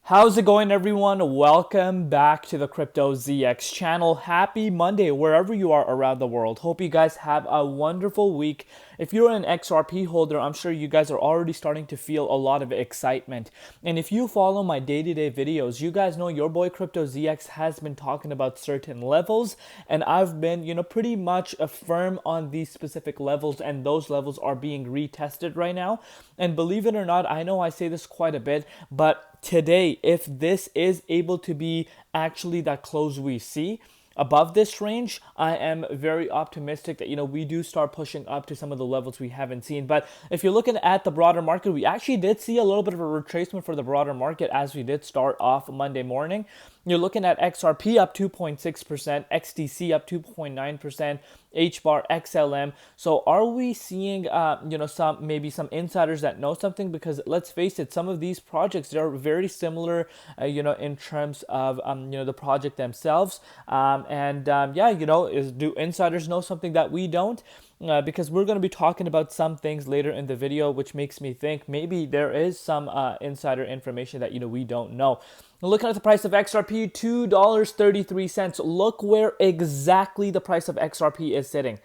How's it going, everyone? Welcome back to the Crypto ZX channel. Happy Monday, wherever you are around the world. Hope you guys have a wonderful week. If you're an XRP holder, I'm sure you guys are already starting to feel a lot of excitement. And if you follow my day-to-day videos, you guys know your boy Crypto ZX has been talking about certain levels, and I've been, pretty much firm on these specific levels, and those levels are being retested right now. And believe it or not, I know I say this quite a bit, but today, if this is able to be actually that close we see above this range, I am very optimistic that we do start pushing up to some of the levels we haven't seen. But if you're looking at the broader market, we actually did see a little bit of a retracement for the broader market as we did start off Monday morning. You're looking at XRP up 2.6%, XDC up 2.9%, HBAR, XLM. So are we seeing, some insiders that know something? Because let's face it, some of these projects, they're very similar, in terms of, the project themselves. Do insiders know something that we don't? Because we're going to be talking about some things later in the video, which makes me think maybe there is some insider information that we don't know. Looking at the price of XRP, $2.33. Look where exactly the price of XRP is sitting.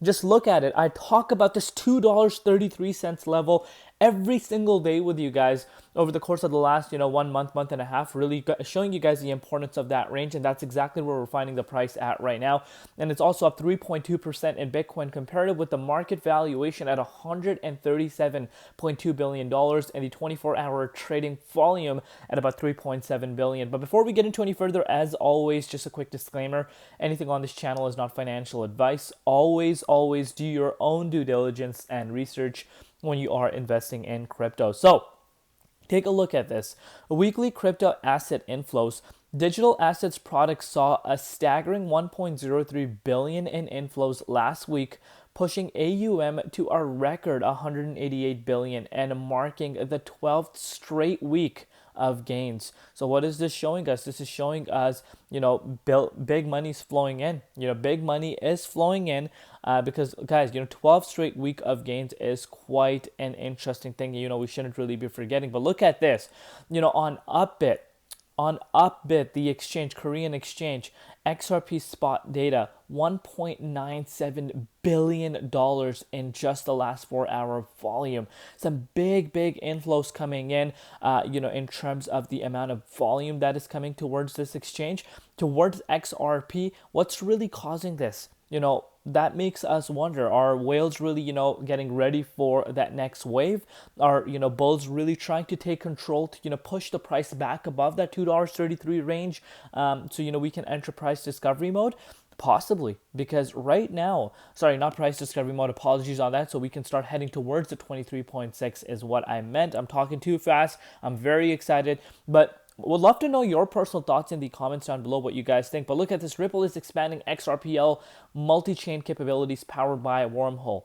Just look at it. I talk about this $2.33 level every single day with you guys over the course of the last, 1 month, month and a half, really showing you guys the importance of that range. And that's exactly where we're finding the price at right now. And it's also up 3.2% in Bitcoin comparative with the market valuation at $137.2 billion and the 24-hour trading volume at about 3.7 billion. But before we get into any further, as always, just a quick disclaimer, anything on this channel is not financial advice. Always do your own due diligence and research when you are investing in crypto. So take a look at this. Weekly crypto asset inflows. Digital assets products saw a staggering 1.03 billion in inflows last week, pushing AUM to a record 188 billion and marking the 12th straight week of gains. So what is this showing us? This is showing us, big money's flowing in. Big money is flowing in because, guys, 12 straight week of gains is quite an interesting thing. We shouldn't really be forgetting. But look at this. On Upbit, the exchange, Korean exchange, XRP spot data, $1.97 billion in just the last 4-hour volume. Some big inflows coming in, in terms of the amount of volume that is coming towards this exchange, towards XRP. What's really causing this? That makes us wonder, are whales really, getting ready for that next wave? Are, bulls really trying to take control to, push the price back above that $2.33 range so, we can enter price discovery mode? Possibly, because right now, not price discovery mode, apologies on that, so we can start heading towards the 23.6 is what I meant. I'm talking too fast. I'm very excited, but would love to know your personal thoughts in the comments down below, what you guys think. But look at this. Ripple is expanding XRPL multi-chain capabilities powered by Wormhole.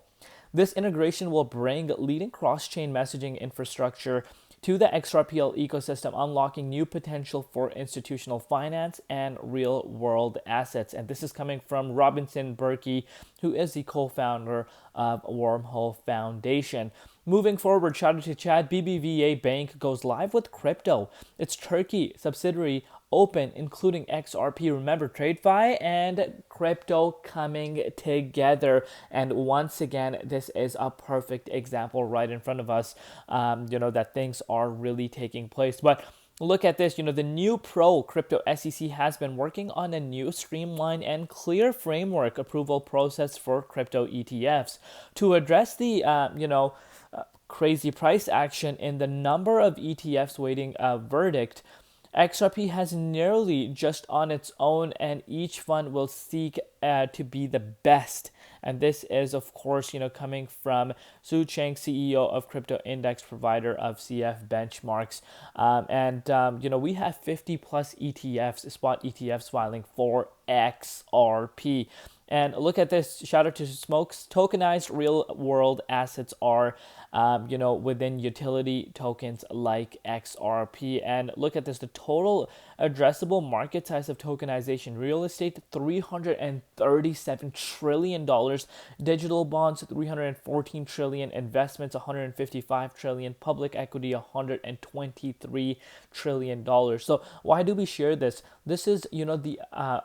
This integration will bring leading cross-chain messaging infrastructure to the XRPL ecosystem, unlocking new potential for institutional finance and real-world assets. And this is coming from Robinson Berkey, who is the co-founder of Wormhole Foundation. Moving forward, shout out to Chad. BBVA Bank goes live with crypto. Its Turkey subsidiary open, including XRP. Remember, TradeFi and crypto coming together. And once again, this is a perfect example right in front of us, that things are really taking place. But look at this, the new Pro Crypto SEC has been working on a new streamlined and clear framework approval process for crypto ETFs to address the, crazy price action in the number of ETFs waiting a verdict. XRP has nearly just on its own, and each fund will seek to be the best. And this is, of course, coming from Su Cheng, CEO of crypto index provider of CF Benchmarks. We have 50 plus ETFs, spot ETFs filing for XRP. And look at this. Shout out to Smokes. Tokenized real world assets are, within utility tokens like XRP. And look at this. The total addressable market size of tokenization: real estate, $337 trillion, digital bonds, 314 trillion, investments, 155 trillion, public equity, 123 trillion dollars. So why do we share this? This is, the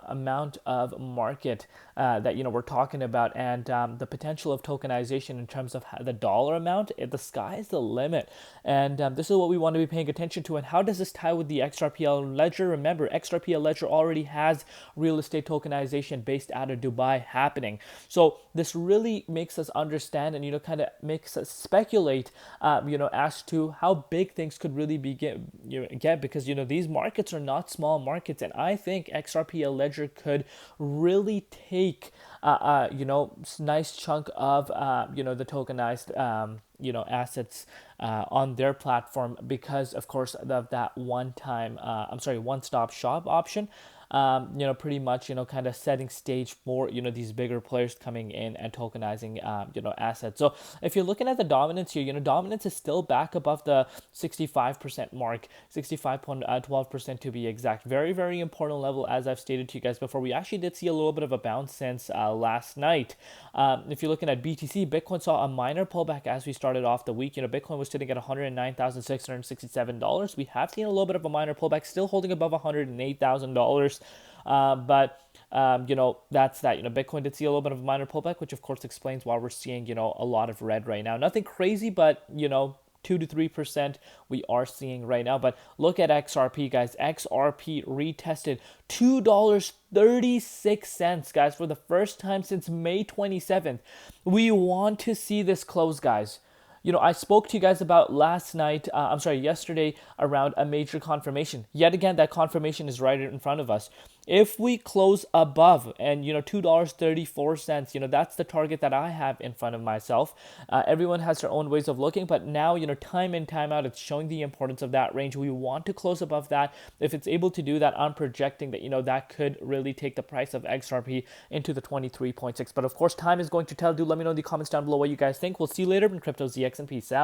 amount of market that we're talking about, and the potential of tokenization in terms of the dollar amount. The sky is the limit, and this is what we want to be paying attention to. And how does this tie with the XRPL ledger? Remember, XRPL ledger already has real estate tokenization based out of Dubai happening. So this really makes us understand, and kind of makes us speculate, as to how big things could really get, because these markets are not small markets, and I think XRPL ledger could really take nice chunk of the tokenized assets on their platform, because of course of that one-stop shop option. Pretty much, kind of setting stage for, these bigger players coming in and tokenizing, assets. So if you're looking at the dominance here, dominance is still back above the 65% mark, 65.12% to be exact. Very, very important level, as I've stated to you guys before. We actually did see a little bit of a bounce since last night. If you're looking at BTC, Bitcoin saw a minor pullback as we started off the week. Bitcoin was sitting at $109,667. We have seen a little bit of a minor pullback, still holding above $108,000. But that's that. Bitcoin did see a little bit of a minor pullback, which of course explains why we're seeing, a lot of red right now. Nothing crazy, but 2 to 3% we are seeing right now. But look at XRP, guys. XRP retested $2.36, guys, for the first time since May 27th. We want to see this close, guys. I spoke to you guys about yesterday, around a major confirmation. Yet again, that confirmation is right in front of us. If we close above, and $2.34, that's the target that I have in front of myself. Everyone has their own ways of looking, but now, time in, time out, it's showing the importance of that range. We want to close above that. If it's able to do that, I'm projecting that, that could really take the price of XRP into the 23.6. But of course, time is going to tell. Do let me know in the comments down below what you guys think. We'll see you later in Crypto ZX, and peace out.